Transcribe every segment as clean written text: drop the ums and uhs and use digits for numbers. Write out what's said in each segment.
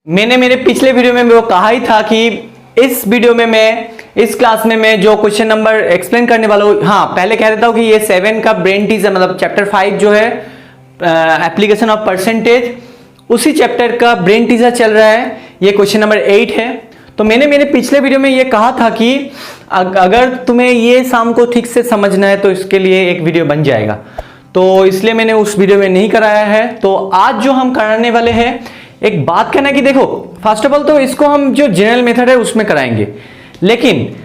मैंने मेरे पिछले वीडियो में वो कहा ही था कि इस वीडियो में मैं इस क्लास में मैं जो क्वेश्चन नंबर एक्सप्लेन करने वाला हूँ, हाँ पहले कह देता हूँ कि ये 7 का ब्रेन टीजर मतलब चैप्टर 5 जो है एप्लीकेशन ऑफ परसेंटेज, उसी चैप्टर का ब्रेन टीजर चल रहा है। ये क्वेश्चन नंबर 8 है। तो मैंने मेरे पिछले वीडियो में ये कहा था कि अगर तुम्हें ये शाम को ठीक से समझना है तो इसके लिए एक वीडियो बन जाएगा, तो इसलिए मैंने उस वीडियो में नहीं कराया है। तो आज जो हम कराने वाले हैं, एक बात कहना कि देखो फर्स्ट ऑफ ऑल तो इसको हम जो जनरल मेथड है उसमें कराएंगे, लेकिन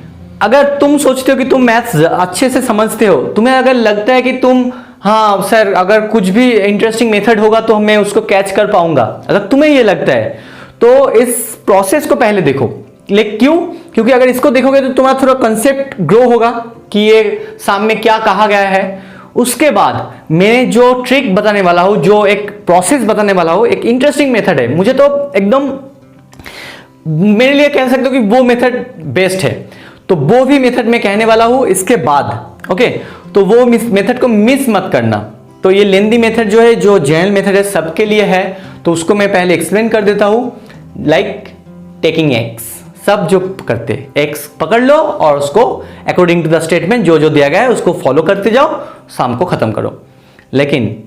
अगर तुम सोचते हो कि तुम मैथ्स अच्छे से समझते हो, तुम्हें अगर लगता है कि तुम हाँ सर अगर कुछ भी इंटरेस्टिंग मेथड होगा तो मैं उसको कैच कर पाऊंगा, अगर तुम्हें ये लगता है तो इस प्रोसेस को पहले देखो। लेकिन क्यों? क्योंकि अगर इसको देखोगे तो तुम्हारा थोड़ा कंसेप्ट ग्रो होगा कि ये सामने क्या कहा गया है। उसके बाद मैं जो ट्रिक बताने वाला हूं, जो एक प्रोसेस बताने वाला हूं, एक इंटरेस्टिंग मेथड है, मुझे तो एकदम मेरे लिए कह सकते हो कि वो मेथड बेस्ट है, तो वो भी मेथड मैं कहने वाला हूं इसके बाद। ओके, तो वो मेथड को मिस मत करना। तो ये लेंदी मेथड जो है, जो जनरल मेथड है, सबके लिए है, तो उसको मैं पहले एक्सप्लेन कर देता हूं। लाइक टेकिंग एक्स, सब जो करते एक्स पकड़ लो और उसको अकॉर्डिंग टू द स्टेटमेंट जो जो दिया गया है उसको फॉलो करते जाओ, शाम को खत्म करो। लेकिन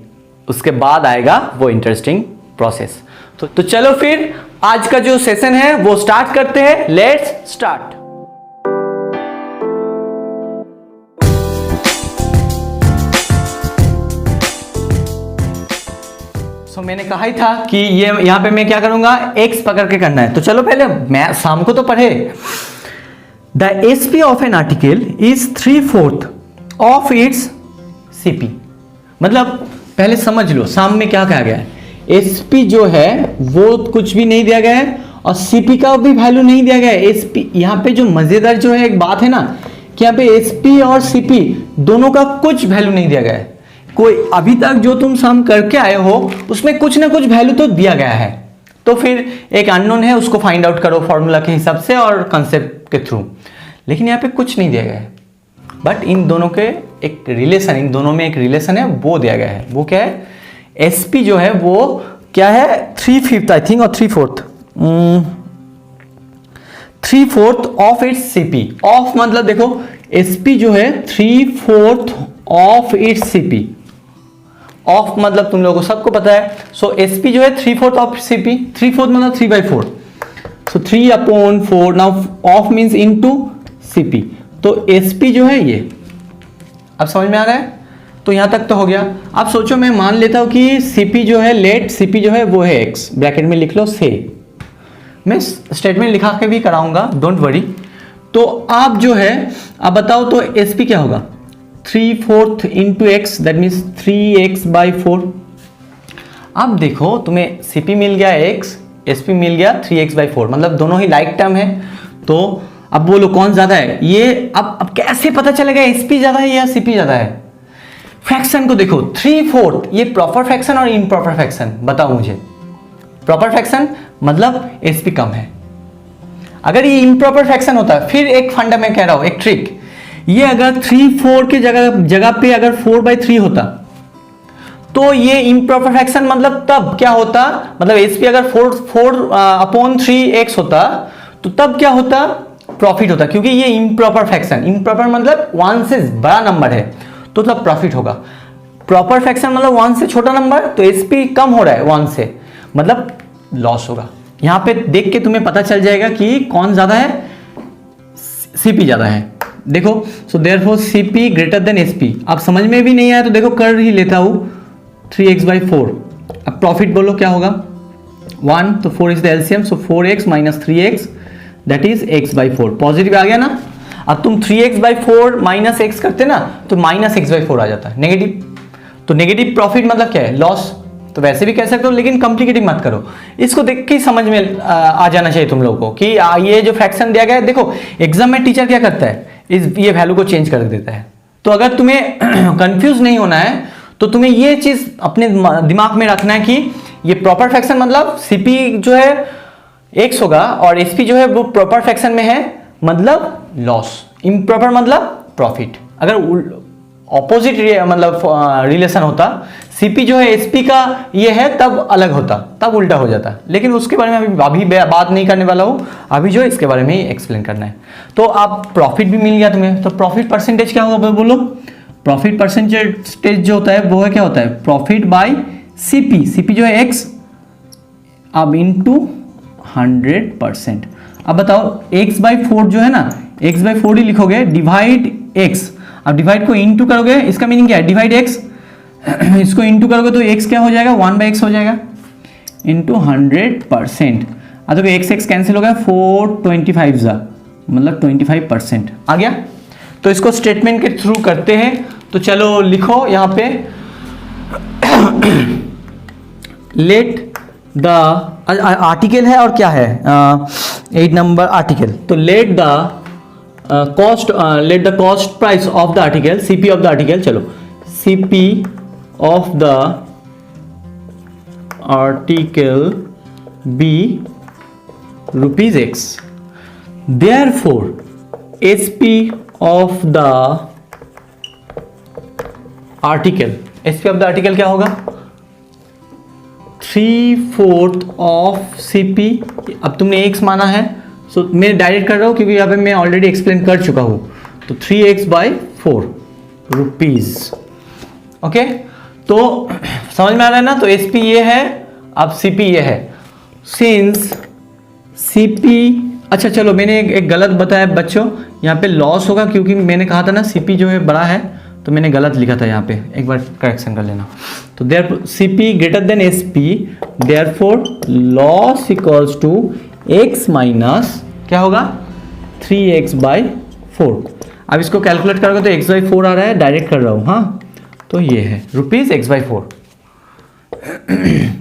उसके बाद आएगा वो इंटरेस्टिंग प्रोसेस। तो चलो फिर आज का जो सेशन है वो स्टार्ट करते हैं। Let's start. मैंने कहा ही था कि ये यहां पे मैं क्या करूंगा, एक्स पकड़ के करना है। तो चलो पहले मैं शाम को तो पढ़े। The SP of an article is 3/4 of its CP. मतलब पहले समझ लो शाम में क्या कहा गया है। एसपी जो है वो कुछ भी नहीं दिया गया है और सीपी का भी वैल्यू नहीं दिया गया है। एसपी यहां पे जो मजेदार जो है एक बात है ना कि यहां पे एसपी और सीपी दोनों का कुछ वैल्यू नहीं दिया गया है। कोई अभी तक जो तुम सम करके आए हो उसमें कुछ ना कुछ वैल्यू तो दिया गया है, तो फिर एक अननोन है उसको फाइंड आउट करो फॉर्मूला के हिसाब से और कंसेप्ट के थ्रू। लेकिन यहाँ पे कुछ नहीं दिया गया है, बट इन दोनों के एक रिलेशन, इन दोनों में एक रिलेशन है वो दिया गया है। वो क्या है? एसपी जो है वो क्या है, 3/5 आई थिंक और 3/4 ऑफ इट्स सीपी। ऑफ मतलब देखो एसपी जो है 3/4 ऑफ इट्स सीपी। ऑफ मतलब तुम लोगों को सबको पता है। सो एसपी जो है 3/4 ऑफ सीपी। 3/4 मतलब 3/4, सो 3/4। Now of means into CP. तो एसपी जो है ये, अब समझ में आ रहा है? तो यहां तक तो हो गया। अब सोचो मैं मान लेता हूं कि सीपी जो है, लेट सीपी जो है वो है एक्स, ब्रैकेट में लिख लो से। मैं स्टेटमेंट लिखा के भी कराऊंगा, डोंट वरी। तो आप जो है अब बताओ तो एसपी क्या होगा? 3/4 into x, that means 3x/4। अब देखो तुम्हें सीपी मिल गया एक्स, एसपी मिल गया 3x/4, मतलब दोनों ही लाइक टर्म है। तो अब बोलो कौन ज्यादा है? ये अब कैसे पता चलेगा एसपी ज्यादा है या सीपी ज्यादा है? फ्रैक्शन को देखो, 3/4 ये प्रॉपर फ्रैक्शन और इम्प्रॉपर फ्रैक्शन, बताओ मुझे। प्रॉपर फ्रैक्शन मतलब एसपी कम है। अगर ये इम्प्रॉपर फ्रैक्शन होता है, फिर एक फंडा मैं कह रहा हूं, एक ट्रिक, ये अगर 3/4 के जगह पे अगर 4/3 होता तो ये इम्प्रॉपर फ्रैक्शन, मतलब तब क्या होता, मतलब एसपी अगर 4/3x होता तो तब क्या होता? प्रॉफिट होता, क्योंकि ये इम्प्रॉपर फ्रैक्शन, इम्प्रॉपर मतलब 1 से बड़ा नंबर है तो तब प्रॉफिट होगा। प्रॉपर फ्रैक्शन मतलब 1 से छोटा नंबर, तो एसपी कम हो रहा है 1 से, मतलब लॉस होगा। यहां पे देख के तुम्हें पता चल जाएगा कि कौन ज्यादा है, सीपी ज्यादा है। देखो, so therefore CP greater than SP. अब समझ में भी नहीं आया तो देखो कर ही लेता हूं, 3x/4। अब प्रॉफिट बोलो क्या होगा? 1, तो 4 is the LCM, so 4x minus 3x that is x/4। Positive आ गया ना। अब तुम 3x/4 माइनस x करते ना तो माइनस x/4 आ जाता है, नेगेटिव। तो नेगेटिव प्रॉफिट मतलब क्या है? लॉस। तो वैसे भी कह सकते हो, लेकिन कॉम्प्लिकेटिव मत करो, इसको देख के समझ में आ जाना चाहिए तुम लोगों को कि ये जो फ्रैक्शन दिया गया है। देखो एग्जाम में टीचर क्या करता है, ये वैल्यू को चेंज कर देता है। तो अगर तुम्हें कंफ्यूज नहीं होना है तो तुम्हें ये चीज अपने दिमाग में रखना है कि ये प्रॉपर फ्रैक्शन मतलब सीपी जो है एक्स होगा और एसपी जो है वो प्रॉपर फ्रैक्शन में है, मतलब लॉस। इम्प्रॉपर मतलब प्रॉफिट। अगर ऑपोजिट मतलब रिलेशन होता, सीपी जो है एसपी का ये है तब अलग होता, तब उल्टा हो जाता, लेकिन उसके बारे में अभी बात नहीं करने वाला हूँ। अभी जो है इसके बारे में ही एक्सप्लेन करना है। तो आप प्रॉफिट भी मिल गया तुम्हें, तो प्रॉफिट परसेंटेज क्या होगा बोलो? प्रॉफिट परसेंटेज जो होता है वो है क्या होता है? Profit by CP. सीपी जो है एक्स, अब इंटू 100%। अब बताओ x बाई 4 जो है ना, x बाई 4 ही लिखोगे, डिवाइड x। अब डिवाइड को इंटू करोगे, इसका मीनिंग क्या है? डिवाइड x, इसको इंटू करोगे तो x क्या हो जाएगा? 1/x हो जाएगा, इंटू 100%। अब देखो x x कैंसिल हो गया, 425 जा मतलब 25% आ गया। तो इसको स्टेटमेंट के थ्रू करते हैं। तो चलो लिखो यहाँ पे लेट द आर्टिकल है और क्या है? 8 नंबर आर्टिकल। तो let the cost price of the article, CP of the article. चलो CP of the article be ₹X। Therefore SP of the article, SP of the article क्या होगा? 3/4 of CP. अब तुमने x माना है, सो मैं direct कर रहा हूं क्योंकि यहाँ पे मैं ऑलरेडी एक्सप्लेन कर चुका हूं। तो 3x/4 रुपीज। ओके, तो समझ में आ रहा है ना? तो एसपी ये है, अब सीपी ये है। सिंस सीपी, अच्छा चलो मैंने एक गलत बताया बच्चों, यहाँ पे लॉस होगा क्योंकि मैंने कहा था ना सीपी जो है बड़ा है, तो मैंने गलत लिखा था यहाँ पे, एक बार करेक्शन कर लेना। तो there CP greater than SP, therefore loss equals to x minus क्या होगा? 3x/4। अब इसको कैलकुलेट करोगे तो x/4 आ रहा है, डायरेक्ट कर रहा हूँ। हाँ, तो ये है ₹x/4।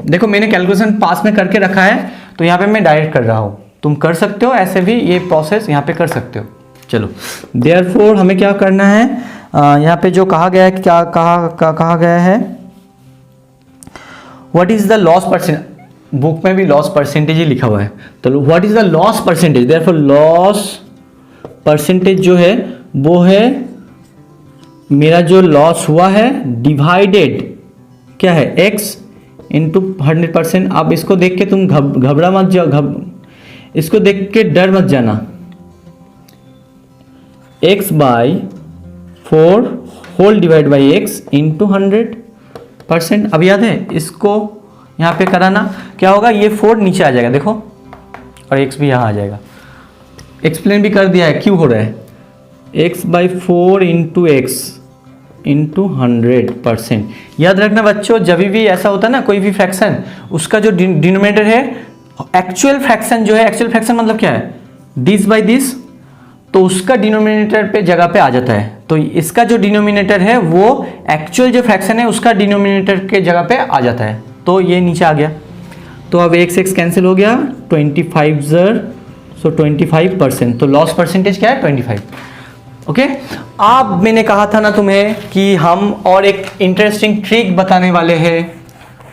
देखो मैंने कैलकुलेशन पास में करके रखा है, तो यहाँ पे मैं डायरेक्ट कर रहा हूँ। तुम कर सकते हो ऐसे भी, ये प्रोसेस यहाँ पे कर सकते हो। चलो देयरफॉर हमें क्या करना है? यहाँ पे जो कहा गया है, क्या कहा गया है? What is the loss percent? Book में भी लॉस परसेंटेज ही लिखा हुआ है। तो what is the loss percentage? Therefore loss percentage जो है वो है मेरा जो लॉस हुआ है डिवाइडेड क्या है? x into 100%। अब इसको देख के तुम घबरा मत जाओ, इसको देख के डर मत जाना। x/4 whole divide by x into 100%। अब याद है इसको यहाँ पे कराना, क्या होगा? ये 4 नीचे आ जाएगा देखो, और x भी यहाँ आ जाएगा। एक्सप्लेन भी कर दिया है क्यों हो रहा है। x/4 into x into 100%। याद रखना बच्चों, जब भी ऐसा होता है ना कोई भी फ्रैक्शन, उसका जो डिनोमिनेटर है एक्चुअल फ्रैक्शन जो है, एक्चुअल फ्रैक्शन मतलब क्या है? दिस बाई दिस, तो उसका डिनोमिनेटर पे जगह पे आ जाता है। तो इसका जो डिनोमिनेटर है वो एक्चुअल जो फ्रैक्शन है उसका डिनोमिनेटर के जगह पे आ जाता है, तो ये नीचे आ गया। तो अब x कैंसिल हो गया, 25 सो 25%। तो लॉस परसेंटेज क्या है? 25। ओके, अब मैंने कहा था ना तुम्हें कि हम और एक इंटरेस्टिंग ट्रिक बताने वाले हैं,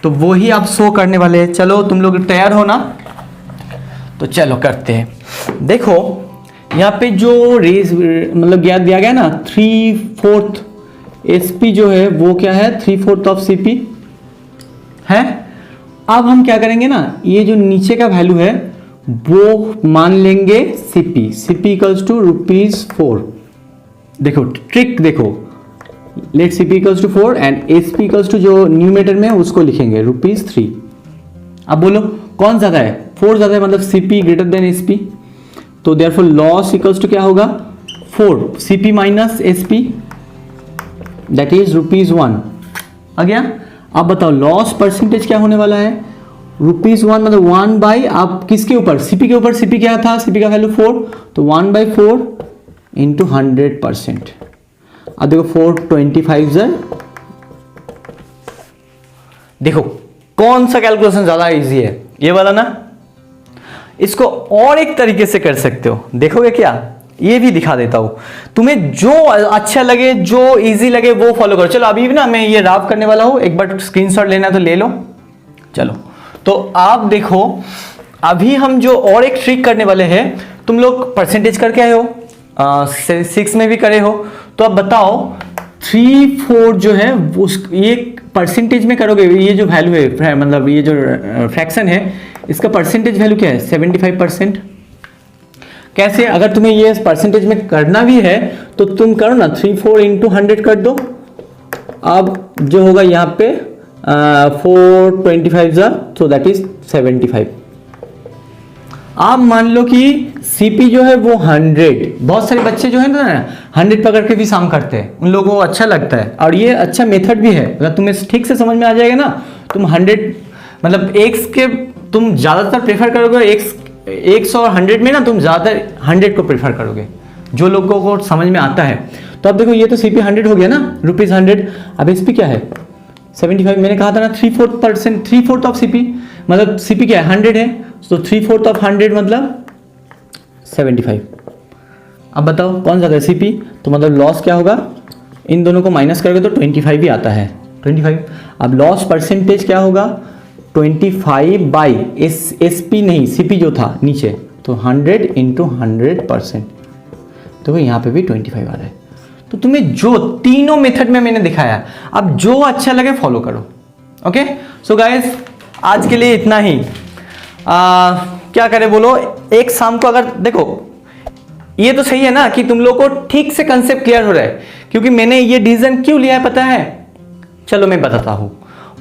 तो वो ही आप शो करने वाले हैं। चलो तुम लोग तैयार हो ना? तो चलो करते हैं। देखो यहाँ पे जो रेस मतलब दिया गया ना, 3/4 एसपी जो है वो क्या है? 3/4 ऑफ सीपी है। अब हम क्या करेंगे ना, ये जो नीचे का वैल्यू है वो मान लेंगे सीपी। CP equals to ₹4। देखो ट्रिक देखो, let CP equals to 4 and SP equals to जो न्यूमरेटर में उसको लिखेंगे ₹3। अब बोलो कौन ज्यादा है? 4 ज्यादा है, मतलब सीपी ग्रेटर देन एसपी। तो देयरफॉर लॉस इक्वल्स टू क्या होगा? 4 CP minus SP, that is ₹1 आ गया। अब बताओ लॉस परसेंटेज क्या होने वाला है? ₹1 मतलब 1 बाई, आप किसके ऊपर? सीपी के ऊपर। सीपी क्या था? सीपी का वैल्यू 4, तो 1/4 इंटू 100%। अब देखो 425 देखो कौन सा कैलकुलेशन ज्यादा इजी है? ये वाला ना। इसको और एक तरीके से कर सकते हो, देखोगे क्या? ये भी दिखा देता हूं तुम्हें, जो अच्छा लगे जो इजी लगे वो फॉलो करो। चलो अभी भी ना मैं ये राफ करने वाला हूं, एक बार स्क्रीनशॉट लेना तो ले लो। चलो तो आप देखो, अभी हम जो और एक ट्रिक करने वाले हैं, तुम लोग परसेंटेज करके आए हो, 6 में भी करे हो, तो अब बताओ 3/4 जो है ये परसेंटेज में करोगे, ये जो वैल्यू है मतलब ये जो फ्रैक्शन है इसका परसेंटेज वैल्यू क्या है 75%। कैसे, अगर तुम्हें ये परसेंटेज में करना भी है तो तुम करो ना 3/4 इंटू 100 कर दो। अब जो होगा यहाँ पे 425 सो दैट इज 75। आप मान लो कि सीपी जो है वो 100, बहुत सारे बच्चे जो है ना 100 पकड़ के भी सम करते हैं, उन लोगों को अच्छा लगता है और ये अच्छा मेथड भी है। अगर तुम्हें ठीक से समझ में आ जाएगा ना, तुम 100 मतलब एक्स के तुम ज़्यादातर प्रेफर करोगे, एक्स और 100 में ना तुम ज़्यादातर 100 को प्रेफर करोगे जो लोगों को समझ में आता है। तो अब देखो ये तो सीपी 100 हो गया ना, ₹100। अब एसपी क्या है 75। मैंने कहा था ना 3/4 ऑफ सीपी, मतलब सीपी क्या है 100 है, तो 3/4 ऑफ 100 मतलब 75। अब बताओ कौन ज़्यादा है सीपी, तो मतलब लॉस क्या होगा, इन दोनों को माइनस करोगे तो 25 ही आता है 25। अब लॉस परसेंटेज क्या होगा 25 बाई एसपी नहीं सीपी जो था नीचे, तो 100 इंटू 100%, तो यहाँ पे भी 25 आ रहा है। तो तुम्हें जो तीनों मेथड में मैंने दिखाया, अब जो अच्छा लगे फॉलो करो। ओके सो गाइस आज के लिए इतना ही। क्या करें बोलो, एक शाम को अगर देखो ये तो सही है ना कि तुम लोग को ठीक से कंसेप्ट क्लियर हो रहा है, क्योंकि मैंने ये डिसीजन क्यों लिया है पता है, चलो मैं बताता हूँ।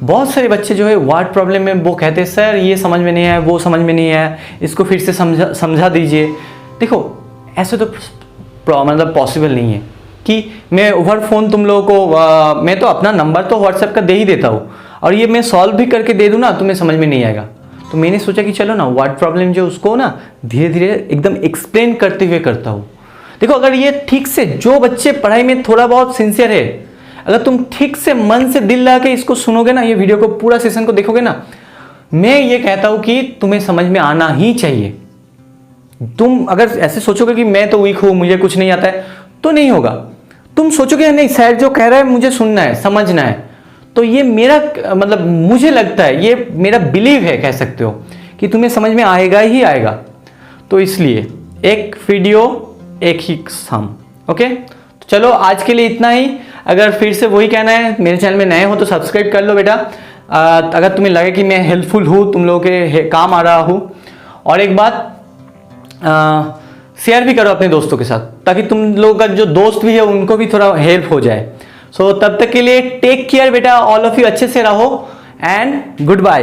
बहुत सारे बच्चे जो है वर्ड प्रॉब्लम में वो कहते हैं सर ये समझ में नहीं आया, वो समझ में नहीं आया, इसको फिर से समझा दीजिए। देखो ऐसे तो मतलब पॉसिबल नहीं है कि मैं ओवर फोन तुम लोगों को मैं तो अपना नंबर तो व्हाट्सएप का दे ही देता हूँ और ये मैं सॉल्व भी करके दे दूँ ना, तुम्हें समझ में नहीं आएगा। तो मैंने सोचा कि चलो ना वर्ड प्रॉब्लम जो उसको ना धीरे धीरे एकदम एक्सप्लेन करते हुए करता हूँ। देखो अगर ये ठीक से, जो बच्चे पढ़ाई में थोड़ा बहुत सिंसियर है, अगर तुम ठीक से मन से दिल लगा के इसको सुनोगे ना, ये वीडियो को पूरा सेशन को देखोगे ना, मैं ये कहता हूँ कि तुम्हें समझ में आना ही चाहिए। तुम अगर ऐसे सोचोगे कि मैं तो वीक हूँ, मुझे कुछ नहीं आता है, तो नहीं होगा। तुम सोचोगे नहीं सर जो कह रहा है मुझे सुनना है, समझना है, तो ये मेरा मतलब मुझे लगता है, ये मेरा बिलीव है, कह सकते हो कि तुम्हें समझ में आएगा ही आएगा। तो इसलिए एक वीडियो एक ही सम। ओके तो चलो आज के लिए इतना ही। अगर फिर से वही कहना है, मेरे चैनल में नए हो तो सब्सक्राइब कर लो बेटा। अगर तुम्हें लगे कि मैं हेल्पफुल हूँ, तुम लोगों के काम आ रहा हूँ, और एक बात शेयर भी करो अपने दोस्तों के साथ, ताकि तुम लोगों का जो दोस्त भी है उनको भी थोड़ा हेल्प हो जाए। सो तब तक के लिए टेक केयर बेटा, ऑल ऑफ यू अच्छे से रहो एंड गुड बाय।